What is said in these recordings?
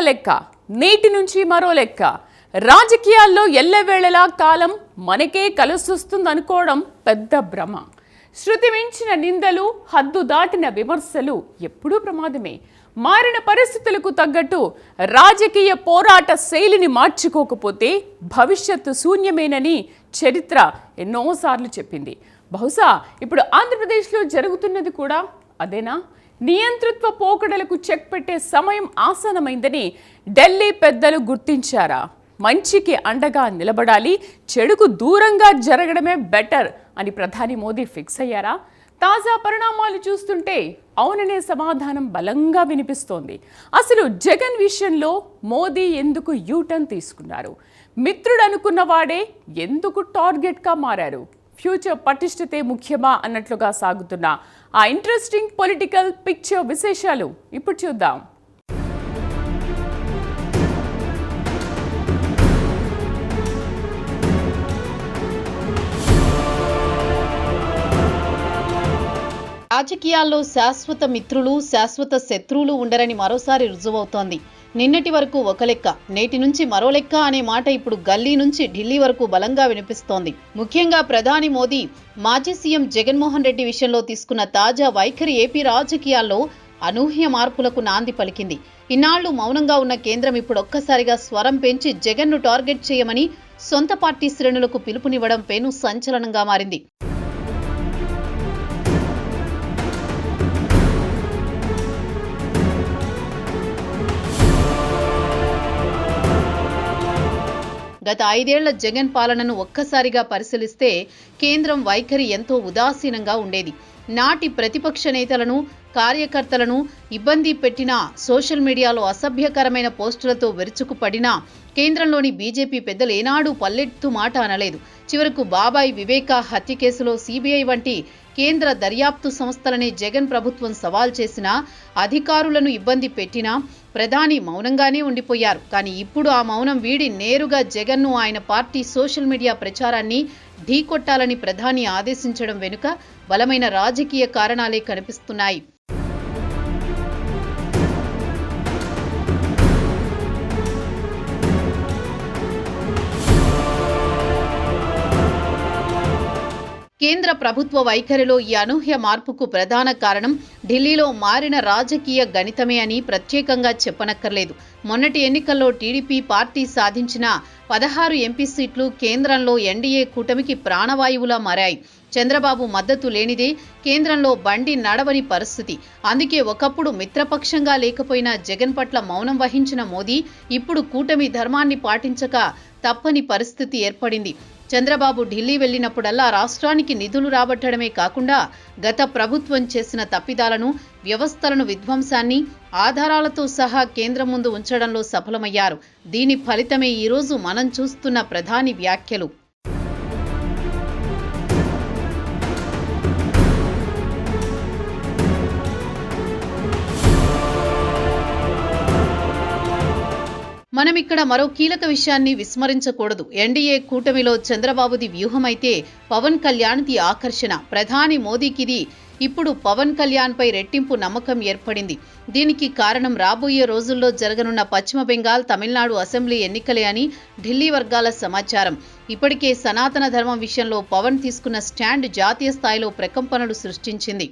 లెక్క, నేటి నుంచి మరో లెక్క. రాజకీయాల్లో ఎల్లవేళలా కాలం మనకే కలిసొస్తుందనుకోవడం పెద్ద భ్రమ. శృతి మించిన నిందలు, హద్దు దాటిన విమర్శలు ఎప్పుడూ ప్రమాదమే. మారిన పరిస్థితులకు తగ్గట్టు రాజకీయ పోరాట శైలిని మార్చుకోకపోతే భవిష్యత్తు శూన్యమేనని చరిత్ర ఎన్నోసార్లు చెప్పింది. బహుశా ఇప్పుడు ఆంధ్రప్రదేశ్లో జరుగుతున్నది కూడా అదేనా? నియంతృత్వ పోకడలకు చెక్ పెట్టే సమయం ఆసన్నమైందని ఢిల్లీ పెద్దలు గుర్తించారా? మంచికి అండగా నిలబడాలి, చెడుకు దూరంగా జరగడమే బెటర్ అని ప్రధాని మోదీ ఫిక్స్ అయ్యారా? తాజా పరిణామాలు చూస్తుంటే అవుననే సమాధానం బలంగా వినిపిస్తోంది. అసలు జగన్ విషయంలో మోదీ ఎందుకు యూటర్న్ తీసుకున్నారు? మిత్రుడు అనుకున్న వాడే ఎందుకు టార్గెట్గా మారారు? ఫ్యూచర్ పటిష్టతే ముఖ్యమా అన్నట్లుగా సాగుతున్న ఆ ఇంట్రెస్టింగ్ పొలిటికల్ పిక్చర్ విశేషాలు ఇప్పుడు చూద్దాం. రాజకీయాల్లో శాశ్వత మిత్రులు, శాశ్వత శత్రువులు ఉండరని మరోసారి రుజువవుతోంది. నిన్నటి వరకు ఒక లెక్క, నేటి నుంచి మరో లెక్క అనే మాట ఇప్పుడు గల్లీ నుంచి ఢిల్లీ వరకు బలంగా వినిపిస్తోంది. ముఖ్యంగా ప్రధాని మోదీ మాజీ సీఎం జగన్మోహన్ రెడ్డి విషయంలో తీసుకున్న తాజా వైఖరి ఏపీ రాజకీయాల్లో అనూహ్య మార్పులకు నాంది పలికింది. ఇన్నాళ్లు మౌనంగా ఉన్న కేంద్రం ఇప్పుడు ఒక్కసారిగా స్వరం పెంచి జగన్ను టార్గెట్ చేయమని సొంత పార్టీ శ్రేణులకు పిలుపునివ్వడం పెను సంచలనంగా మారింది. గత 5 ఏళ్ల జగన్ పాలనను ఒక్కసారిగా పరిశీలిస్తే కేంద్రం వైఖరి ఎంతో ఉదాసీనంగా ఉండేది. నాటి ప్రతిపక్ష నేతలను, కార్యకర్తలను ఇబ్బంది పెట్టినా, సోషల్ మీడియాలో అసభ్యకరమైన పోస్టులతో విరుచుకుపడినా కేంద్రంలోని బీజేపీ పెద్దలు ఏనాడూ పల్లెత్తు మాట అనలేదు. చివరకు బాబాయ్ వివేకా హత్య కేసులో సీబీఐ వంటి కేంద్ర దర్యాప్తు సంస్థలనే జగన్ ప్రభుత్వం సవాల్ చేసినా, అధికారులను ఇబ్బంది పెట్టినా ప్రధాని మౌనంగానే ఉండిపోయారు. కానీ ఇప్పుడు ఆ మౌనం వీడి నేరుగా జగన్ను, ఆయన పార్టీ సోషల్ మీడియా ప్రచారాన్ని ఢీకొట్టాలని ప్రధాని ఆదేశించడం వెనుక బలమైన రాజకీయ కారణాలే కనిపిస్తున్నాయి. కేంద్ర ప్రభుత్వ వైఖరిలో ఈ అనూహ్య మార్పుకు ప్రధాన కారణం ఢిల్లీలో మారిన రాజకీయ గణితమే అని ప్రత్యేకంగా చెప్పనక్కర్లేదు. మొన్నటి ఎన్నికల్లో టీడీపీ పార్టీ సాధించిన 16 ఎంపీ సీట్లు కేంద్రంలో ఎన్డీఏ కూటమికి ప్రాణవాయువులా మారాయి. చంద్రబాబు మద్దతు లేనిదే కేంద్రంలో బండి నడవని పరిస్థితి. అందుకే ఒకప్పుడు మిత్రపక్షంగా లేకపోయినా జగన్ పట్ల మౌనం వహించిన మోదీ ఇప్పుడు కూటమి ధర్మాన్ని పాటించక తప్పని పరిస్థితి ఏర్పడింది. చంద్రబాబు ఢిల్లీ వెళ్లినప్పుడల్లా రాష్ట్రానికి నిధులు రాబట్టడమే కాకుండా గత ప్రభుత్వం చేసిన తప్పిదాలను, వ్యవస్థలను, విధ్వంసాన్ని ఆధారాలతో సహా కేంద్రం ముందు ఉంచడంలో సఫలమయ్యారు. దీని ఫలితమే ఈరోజు మనం చూస్తున్న ప్రధాని వ్యాఖ్యలు. మనం ఇక్కడ మరో కీలక విషయాన్ని విస్మరించకూడదు. ఎన్డీఏ కూటమిలో చంద్రబాబుది వ్యూహమైతే పవన్ కళ్యాణ్ది ఆకర్షణ. ప్రధాని మోదీకిది ఇప్పుడు పవన్ కళ్యాణ్పై రెట్టింపు నమ్మకం ఏర్పడింది. దీనికి కారణం రాబోయే రోజుల్లో జరగనున్న పశ్చిమ బెంగాల్, తమిళనాడు అసెంబ్లీ ఎన్నికలే అని ఢిల్లీ వర్గాల సమాచారం. ఇప్పటికే సనాతన ధర్మం విషయంలో పవన్ తీసుకున్న స్టాండ్ జాతీయ స్థాయిలో ప్రకంపనలు సృష్టించింది.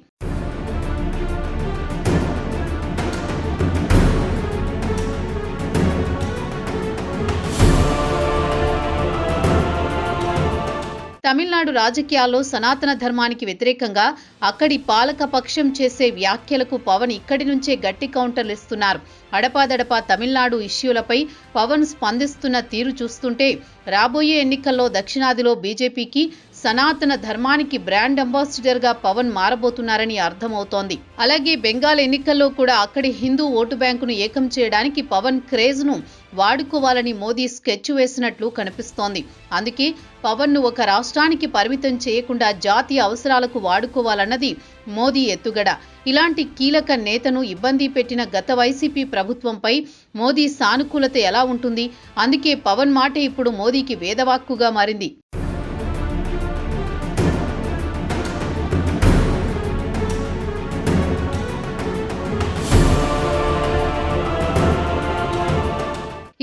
తమిళనాడు రాజకీయాల్లో సనాతన ధర్మానికి వ్యతిరేకంగా అక్కడి పాలక పక్షం చేసే వ్యాఖ్యలకు పవన్ ఇక్కడి నుంచే గట్టి కౌంటర్లు ఇస్తున్నారు. అడపాదడపా తమిళనాడు ఇష్యూలపై పవన్ స్పందిస్తున్న తీరు చూస్తుంటే రాబోయే ఎన్నికల్లో దక్షిణాదిలో బీజేపీకి సనాతన ధర్మానికి బ్రాండ్ అంబాసిడర్గా పవన్ మారబోతున్నారని అర్థమవుతోంది. అలాగే బెంగాల్ ఎన్నికల్లో కూడా అక్కడి హిందూ ఓటు బ్యాంకును ఏకం చేయడానికి పవన్ క్రేజ్ను వాడుకోవాలని మోదీ స్కెచ్ వేసినట్లు కనిపిస్తోంది. అందుకే పవన్ను ఒక రాష్ట్రానికి పరిమితం చేయకుండా జాతీయ అవసరాలకు వాడుకోవాలన్నది మోదీ ఎత్తుగడ. ఇలాంటి కీలక నేతను ఇబ్బంది పెట్టిన గత వైసీపీ ప్రభుత్వంపై మోదీ సానుకూలత ఎలా ఉంటుంది? అందుకే పవన్ మాటే ఇప్పుడు మోదీకి వేదవాక్కుగా మారింది.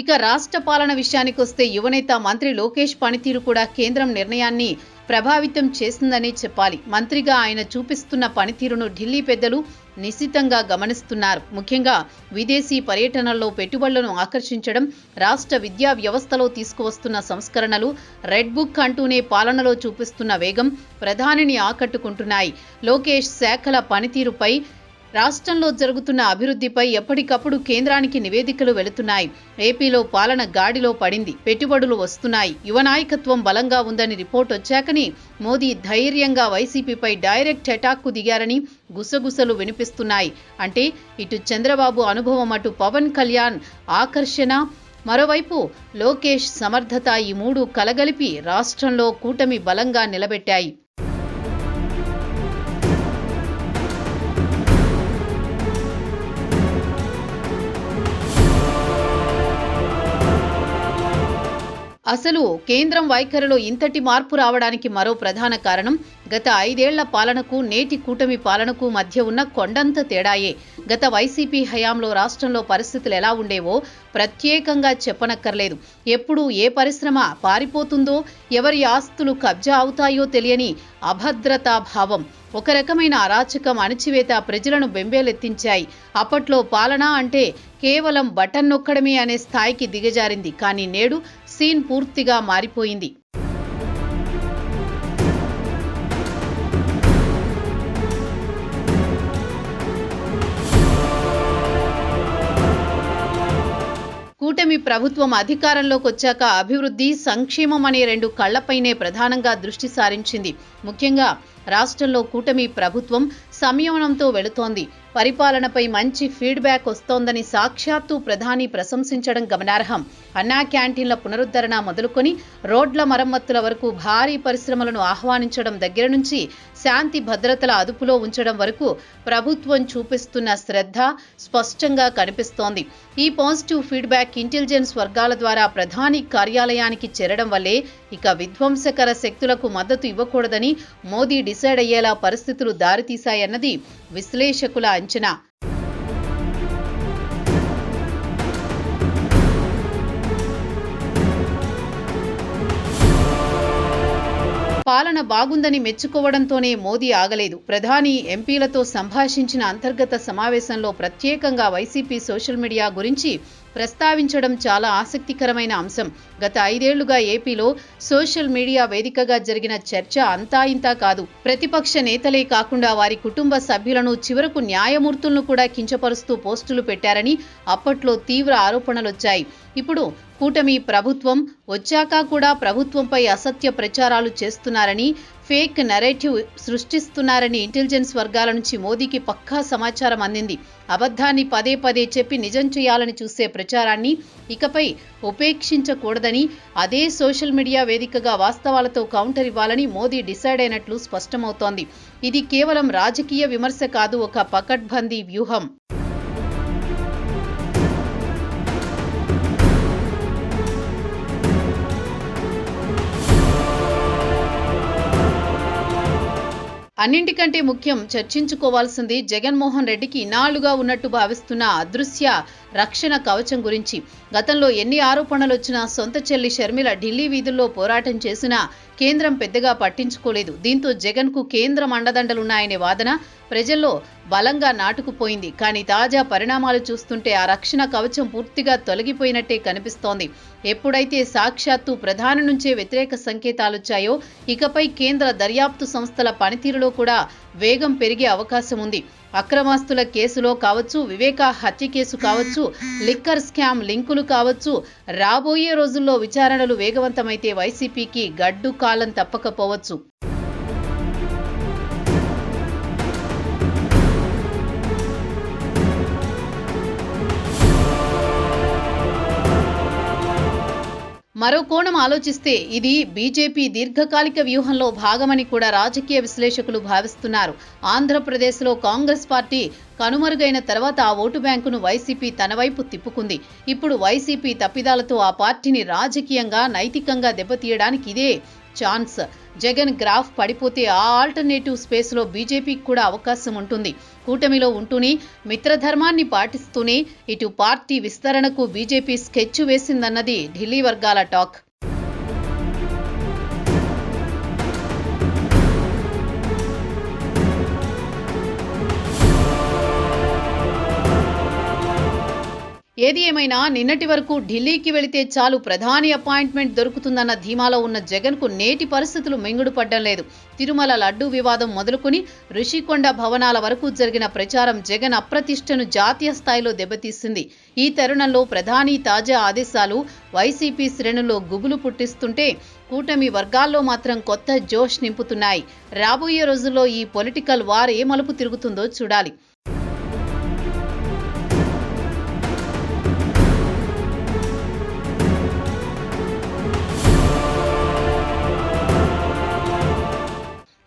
ఇక రాష్ట్ర పాలన విషయానికొస్తే యువనేత మంత్రి లోకేష్ పనితీరు కూడా కేంద్రం నిర్ణయాన్ని ప్రభావితం చేసిందనే చెప్పాలి. మంత్రిగా ఆయన చూపిస్తున్న పనితీరును ఢిల్లీ పెద్దలు నిశితంగా గమనిస్తున్నారు. ముఖ్యంగా విదేశీ పర్యటనల్లో పెట్టుబడులను ఆకర్షించడం, రాష్ట్ర విద్యా వ్యవస్థలో తీసుకువస్తున్న సంస్కరణలు, రెడ్ బుక్ అంటూనే పాలనలో చూపిస్తున్న వేగం ప్రధానిని ఆకట్టుకుంటున్నాయి. లోకేష్ శాఖల పనితీరుపై, రాష్ట్రంలో జరుగుతున్న అభివృద్ధిపై ఎప్పటికప్పుడు కేంద్రానికి నివేదికలు వెళుతున్నాయి. ఏపీలో పాలన గాడిలో పడింది, పెట్టుబడులు వస్తున్నాయి, యువ నాయకత్వం బలంగా ఉందని రిపోర్ట్ వచ్చాకని మోదీ ధైర్యంగా వైసీపీపై డైరెక్ట్ అటాక్కు దిగారని గుసగుసలు వినిపిస్తున్నాయి. అంటే ఇటు చంద్రబాబు అనుభవం, అటు పవన్ కళ్యాణ్ ఆకర్షణ, మరోవైపు లోకేష్ సమర్థత, ఈ మూడు కలగలిపి రాష్ట్రంలో కూటమి బలంగా నిలబెట్టాయి. అసలు కేంద్రం వైఖరిలో ఇంతటి మార్పు రావడానికి మరో ప్రధాన కారణం గత 5 ఏళ్ల పాలనకు నేటి కూటమి పాలనకు మధ్య ఉన్న కొండంత తేడాయే. గత వైసీపీ హయాంలో రాష్ట్రంలో పరిస్థితులు ఎలా ఉండేవో ప్రత్యేకంగా చెప్పనక్కర్లేదు. ఎప్పుడు ఏ పరిశ్రమ పారిపోతుందో, ఎవరి ఆస్తులు కబ్జా అవుతాయో తెలియని అభద్రతా భావం, ఒక రకమైన అరాచకం, అణచివేత ప్రజలను బెంబేలెత్తించాయి. అప్పట్లో పాలన అంటే కేవలం బటన్ నొక్కడమే అనే స్థాయికి దిగజారింది. కానీ నేడు సీన్ పూర్తిగా మారిపోయింది. కూటమి ప్రభుత్వం అధికారంలోకి వచ్చాక అభివృద్ధి, సంక్షేమం అనే రెండు కళ్లపైనే ప్రధానంగా దృష్టి సారించింది. ముఖ్యంగా రాష్ట్రంలో కూటమి ప్రభుత్వం సంయమనంతో వెళుతోంది. పరిపాలనపై మంచి ఫీడ్బ్యాక్ వస్తోందని సాక్షాత్తు ప్రధాని ప్రశంసించడం గమనార్హం. అన్నా క్యాంటీన్ల పునరుద్ధరణ మొదలుకొని రోడ్ల మరమ్మతుల వరకు, భారీ పరిశ్రమలను ఆహ్వానించడం దగ్గర నుంచి శాంతి భద్రతల అదుపులో ఉంచడం వరకు ప్రభుత్వం చూపిస్తున్న శ్రద్ధ స్పష్టంగా కనిపిస్తోంది. ఈ పాజిటివ్ ఫీడ్బ్యాక్ ఇంటెలిజెన్స్ వర్గాల ద్వారా ప్రధాని కార్యాలయానికి చేరడం వల్లే ఇక విధ్వంసకర శక్తులకు మద్దతు ఇవ్వకూడదని మోదీ డిసైడ్ అయ్యేలా పరిస్థితులు దారితీశాయన్నది విశ్లేషకుల అంచనా. పాలన బాగుందని మెచ్చుకోవడంతోనే మోదీ ఆగలేదు. ప్రధాని ఎంపీలతో సంభాషించిన అంతర్గత సమావేశంలో ప్రత్యేకంగా వైసీపీ సోషల్ మీడియా గురించి ప్రస్తావించడం చాలా ఆసక్తికరమైన అంశం. గత 5 ఏళ్లుగా ఏపీలో సోషల్ మీడియా వేదికగా జరిగిన చర్చ అంతా ఇంతా కాదు. ప్రతిపక్ష నేతలే కాకుండా వారి కుటుంబ సభ్యులను, చివరకు న్యాయమూర్తులను కూడా కించపరుస్తూ పోస్టులు పెట్టారని అప్పట్లో తీవ్ర ఆరోపణలొచ్చాయి. ఇప్పుడు కూటమి ప్రభుత్వం వచ్చాక కూడా ప్రభుత్వంపై అసత్య ప్రచారాలు చేస్తున్నారని, ఫేక్ నెరేటివ్ సృష్టిస్తున్నారని ఇంటెలిజెన్స్ వర్గాల నుంచి మోదీకి పక్కా సమాచారం అందింది. అబద్ధాన్ని పదే పదే చెప్పి నిజం చేయాలని చూసే ప్రచారాన్ని ఇకపై ఉపేక్షించకూడదని, అదే సోషల్ మీడియా వేదికగా వాస్తవాలతో కౌంటర్ ఇవ్వాలని మోదీ డిసైడ్ అయినట్లు స్పష్టమవుతోంది. ఇది కేవలం రాజకీయ విమర్శ కాదు, ఒక పకడ్బందీ వ్యూహం. అన్నింటికంటే ముఖ్యం చర్చించుకోవాల్సింది జగన్మోహన్ రెడ్డికి ఇన్నాళ్లుగా ఉన్నట్టు భావిస్తున్న అదృశ్య రక్షణ కవచం గురించి. గతంలో ఎన్ని ఆరోపణలు వచ్చినా, సొంత చెల్లి షర్మిల ఢిల్లీ వీధుల్లో పోరాటం చేసినా కేంద్రం పెద్దగా పట్టించుకోలేదు. దీంతో జగన్కు కేంద్రం అండదండలున్నాయనే వాదన ప్రజల్లో బలంగా నాటుకుపోయింది. కానీ తాజా పరిణామాలు చూస్తుంటే ఆ రక్షణ కవచం పూర్తిగా తొలగిపోయినట్టే కనిపిస్తోంది. ఎప్పుడైతే సాక్షాత్తు ప్రధాని నుంచే వ్యతిరేక సంకేతాలొచ్చాయో ఇకపై కేంద్ర దర్యాప్తు సంస్థల పనితీరులో కూడా వేగం పెరిగే అవకాశం ఉంది. అక్రమాస్తుల కేసులో కావచ్చు, వివేక హత్య కేసు కావచ్చు, లిక్కర్ స్కామ్ లింకులు కావచ్చు, రాబోయే రోజుల్లో విచారణలు వేగవంతమైతే వైసీపీకి గడ్డు కాలం తప్పకపోవచ్చు. మరో కోణం ఆలోచిస్తే ఇది బీజేపీ దీర్ఘకాలిక వ్యూహంలో భాగమని కూడా రాజకీయ విశ్లేషకులు భావిస్తున్నారు. ఆంధ్రప్రదేశ్లో కాంగ్రెస్ పార్టీ కనుమరుగైన తర్వాత ఆ ఓటు బ్యాంకును వైసీపీ తన వైపు తిప్పుకుంది. ఇప్పుడు వైసీపీ తప్పిదాలతో ఆ పార్టీని రాజకీయంగా, నైతికంగా దెబ్బతీయడానికి ఇదే ఛాన్స్. జగన్ గ్రాఫ్ పడిపోతే ఆ ఆల్టర్నేటివ్ స్పేస్లో బీజేపీకి కూడా అవకాశం ఉంటుంది. కూటమిలో ఉంటూనే మిత్రధర్మాన్ని పాటిస్తూనే ఇటు పార్టీ విస్తరణకు బీజేపీ స్కెచ్ వేసిందన్నది ఢిల్లీ వర్గాల టాక్. ఏది ఏమైనా నిన్నటి వరకు ఢిల్లీకి వెళితే చాలు ప్రధాని అపాయింట్మెంట్ దొరుకుతుందన్న ధీమాలో ఉన్న జగన్కు నేటి పరిస్థితులు మింగుడు పడ్డం లేదు. తిరుమల లడ్డూ వివాదం మొదలుకొని ఋషికొండ భవనాల వరకు జరిగిన ప్రచారం జగన్ అప్రతిష్టను జాతీయ స్థాయిలో దెబ్బతీసింది. ఈ తరుణంలో ప్రధాని తాజా ఆదేశాలు వైసీపీ శ్రేణుల్లో గుబులు పుట్టిస్తుంటే కూటమి వర్గాల్లో మాత్రం కొత్త జోష్ నింపుతున్నాయి. రాబోయే రోజుల్లో ఈ పొలిటికల్ వార్ ఏ మలుపు తిరుగుతుందో చూడాలి.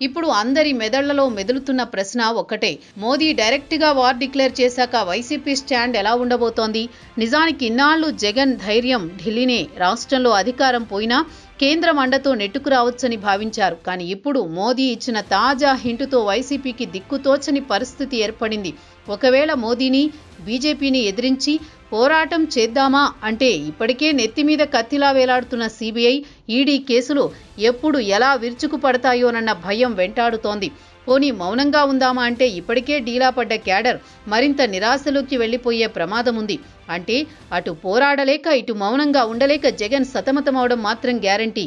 ఇప్పుడు అందరి మెదళ్లలో మెదులుతున్న ప్రశ్న ఒక్కటే, మోదీ డైరెక్ట్గా వార్ డిక్లేర్ చేశాక వైసీపీ స్టాండ్ ఎలా ఉండబోతోంది? నిజానికి ఇన్నాళ్లు జగన్ ధైర్యం ఢిల్లీనే, రాష్ట్రంలో అధికారం పోయినా కేంద్రం అండతో నెట్టుకురావచ్చని భావించారు. కానీ ఇప్పుడు మోదీ ఇచ్చిన తాజా హింటుతో వైసీపీకి దిక్కుతోచని పరిస్థితి ఏర్పడింది. ఒకవేళ మోదీని బీజేపీని ఎదిరించి పోరాటం చేద్దామా అంటే ఇప్పటికే నెత్తిమీద కత్తిలా వేలాడుతున్న సిబిఐ, ఈడీ కేసులు ఎప్పుడు ఎలా విరుచుకుపడతాయోనన్న భయం వెంటాడుతోంది. పోనీ మౌనంగా ఉందామా అంటే ఇప్పటికే డీలా పడ్డ క్యాడర్ మరింత నిరాశలోకి వెళ్లిపోయే ప్రమాదం ఉంది. అంటే అటు పోరాడలేక ఇటు మౌనంగా ఉండలేక జగన్ సతమతమవడం మాత్రం గ్యారంటీ.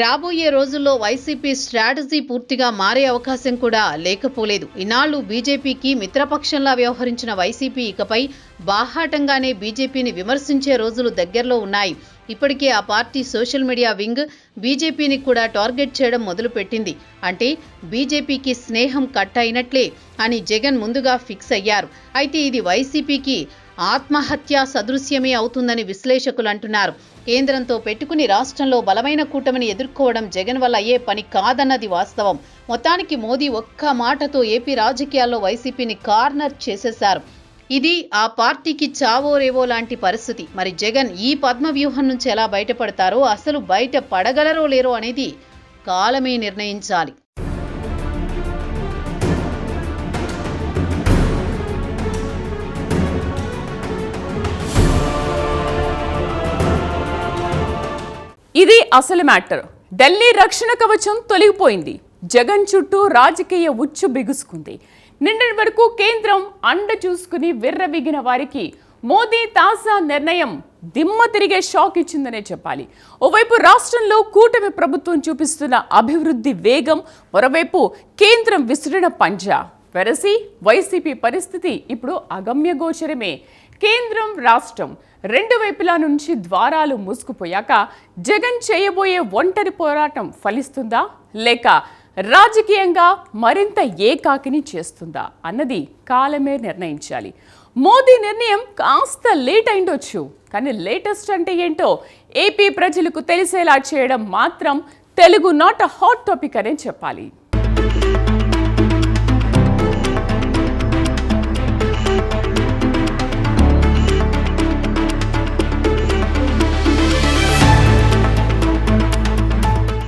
రాబోయే రోజుల్లో వైసీపీ స్ట్రాటజీ పూర్తిగా మారే అవకాశం కూడా లేకపోలేదు. ఇన్నాళ్లు బీజేపీకి మిత్రపక్షంలా వ్యవహరించిన వైసీపీ ఇకపై బాహాటంగానే బీజేపీని విమర్శించే రోజులు దగ్గరలో ఉన్నాయి. ఇప్పటికే ఆ పార్టీ సోషల్ మీడియా వింగ్ బీజేపీని కూడా టార్గెట్ చేయడం మొదలుపెట్టింది. అంటే బీజేపీకి స్నేహం కట్ అయినట్లే అని జగన్ ముందుగా ఫిక్స్ అయ్యారు. అయితే ఇది వైసీపీకి ఆత్మహత్య సదృశ్యమే అవుతుందని విశ్లేషకులు అంటున్నారు. కేంద్రంతో పెట్టుకుని రాష్ట్రంలో బలమైన కూటమిని ఎదుర్కోవడం జగన్ వల్ల అయ్యే పని కాదన్నది వాస్తవం. మొత్తానికి మోదీ ఒక్క మాటతో ఏపీ రాజకీయాల్లో వైసీపీని కార్నర్ చేసేశారు. ఇది ఆ పార్టీకి చావో రేవో లాంటి పరిస్థితి. మరి జగన్ ఈ పద్మ వ్యూహం నుంచి ఎలా బయటపడతారో, అసలు బయట పడగలరో లేరో అనేది కాలమే నిర్ణయించాలి. ఇది అసలు మ్యాటర్. ఢిల్లీ రక్షణ కవచం తొలగిపోయింది. జగన్ చుట్టూ రాజకీయ ఉచ్చు బిగుసుకుంది. నిన్నటి వరకు కేంద్రం అండ చూసుకుని విర్రబిగిన వారికి మోదీ తాజా నిర్ణయం దిమ్మ తిరిగే షాక్ ఇచ్చిందనే చెప్పాలి. ఓవైపు రాష్ట్రంలో కూటమి ప్రభుత్వం చూపిస్తున్న అభివృద్ధి వేగం, మరోవైపు కేంద్రం విసిరిన పంజా. వెరసి వైసీపీ పరిస్థితి ఇప్పుడు అగమ్యగోచరమే. కేంద్రం, రాష్ట్రం రెండు వైపులా నుంచి ద్వారాలు మూసుకుపోయాక జగన్ చేయబోయే ఒంటరి పోరాటం ఫలిస్తుందా, లేక రాజకీయంగా మరింత ఏకాకిని చేస్తుందా అన్నది కాలమే నిర్ణయించాలి. మోదీ నిర్ణయం కాస్త లేట్ అయిండొచ్చు, కానీ లేటెస్ట్ అంటే ఏంటో ఏపీ ప్రజలకు తెలిసేలా చేయడం మాత్రం తెలుగు నాట్ హాట్ టాపిక్ అనే చెప్పాలి.